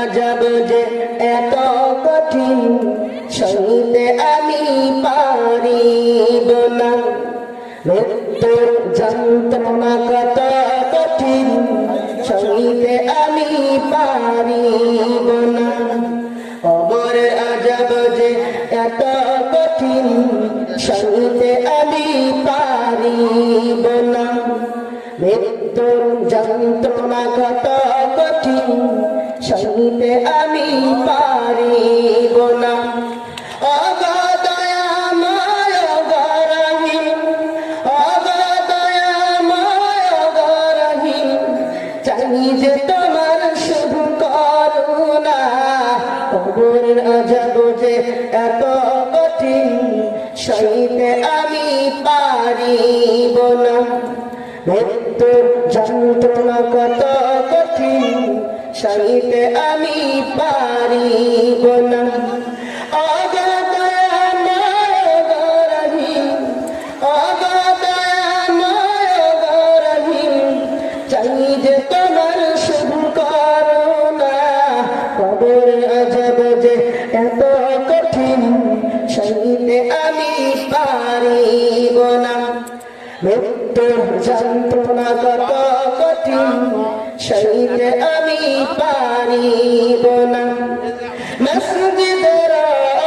আজব যে এত কঠিন সইতে আমি পারিব না, মৃত্যুর যন্ত্রণা কত কঠিন সইতে আমি পারিব না। কবর আজব যে এত কঠিন সইতে আমি পারিব না, মৃত্যুর যন্ত্রণা কত কঠিন সইতে আমি পারিব না। চাই যে তোমার শুভ করুণা, কবরের আযাব যে এত কঠিন সইতে আমি পারিব না, মৃত্যুর যন্ত্রণা কত কঠিন সইতে আমি পারিব না। চাই যে তোমার শুভ করুণা, কবরের আযাব যে এত কঠিন সইতে আমি পারিব না, মৃত্যুর যন্ত্রণা কত কঠিন সইতে আমি পারিব না। মসজিদের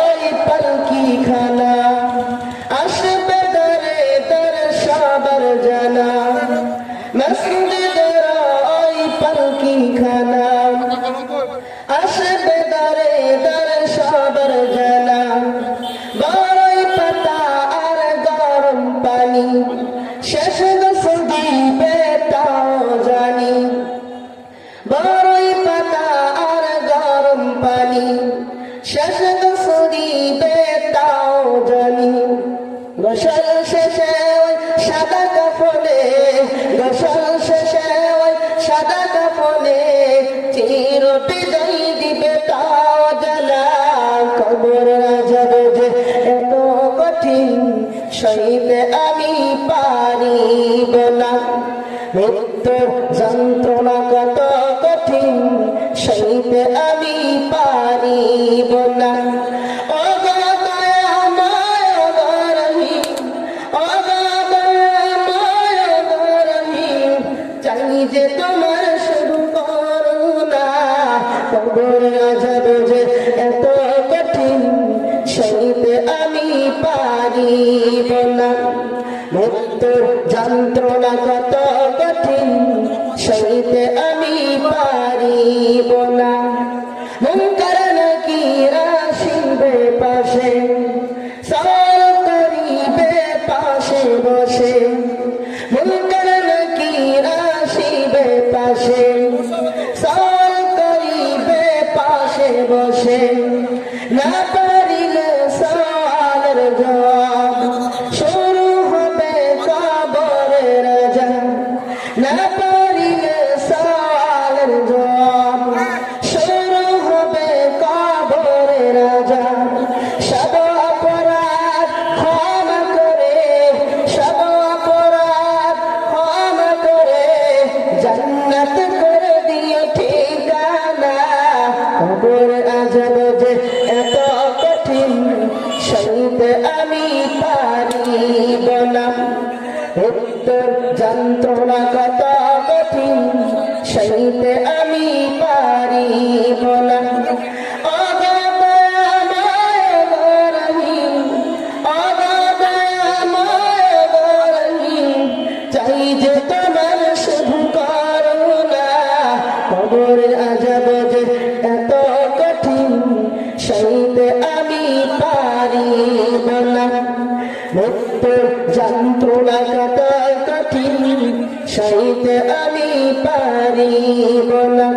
ওই পালকি খানা আসবে দরে দর সবার জানা, মসজিদের ওই পালকি খানা আসবে দরে দর সবার জানা, বড়ই পাতা আর গরম পানি শেষ গোসল দিবে তাও জানি, বড়ই পাতা আর গরম পানি শেষ গোসল দিবে তাও জানি। গোসল শেষে ওই সাদা কাফনে, গোসল শেষে ওই সাদা কাফনে চির বিদায় দিবে তাও জানা, কবরের আযাব যে এত কঠিন সইতে আমি পারিব না, মৃত্যুর যন্ত্রণা কত কঠিন সইতে আমি পারিব না। চাই যে তোমার শুভ করুণা, কবরের আযাব যে এত কঠিন সইতে আমি পারিব না, মৃত্যুর যন্ত্রণা কত কঠিন সইতে আমি পারিব না। মুনকার নাকির আসিবে পাশে, সওয়াল করিবে পাশে বসে, মুনকার নাকির আসিবে পাশে, সওয়াল করিবে পাশে বসে, না পারিলে সওয়ালের জবাব শুরু হবে কবরের আযাব, না পারিলে সওয়ালের জবাব শুরু হবে কবরের আযাব। সব অপরাধ ক্ষমা করে, সব অপরাধ ক্ষমা করে জান্নাত করে দিও ঠিকানা, কবরের আযাব যে এত কঠিন সইতে আমি পারিব না, মৃত্যুর যন্ত্রণা কত কঠিন সইতে আমি পারিব না। চাই যে তোমার শুভ করুণা, কবরের আযাব যে এত কঠিন সইতে আমি পারিব না, মৃত্যুর যন্ত্রণা কত কঠিন সইতে আমি পারিব না।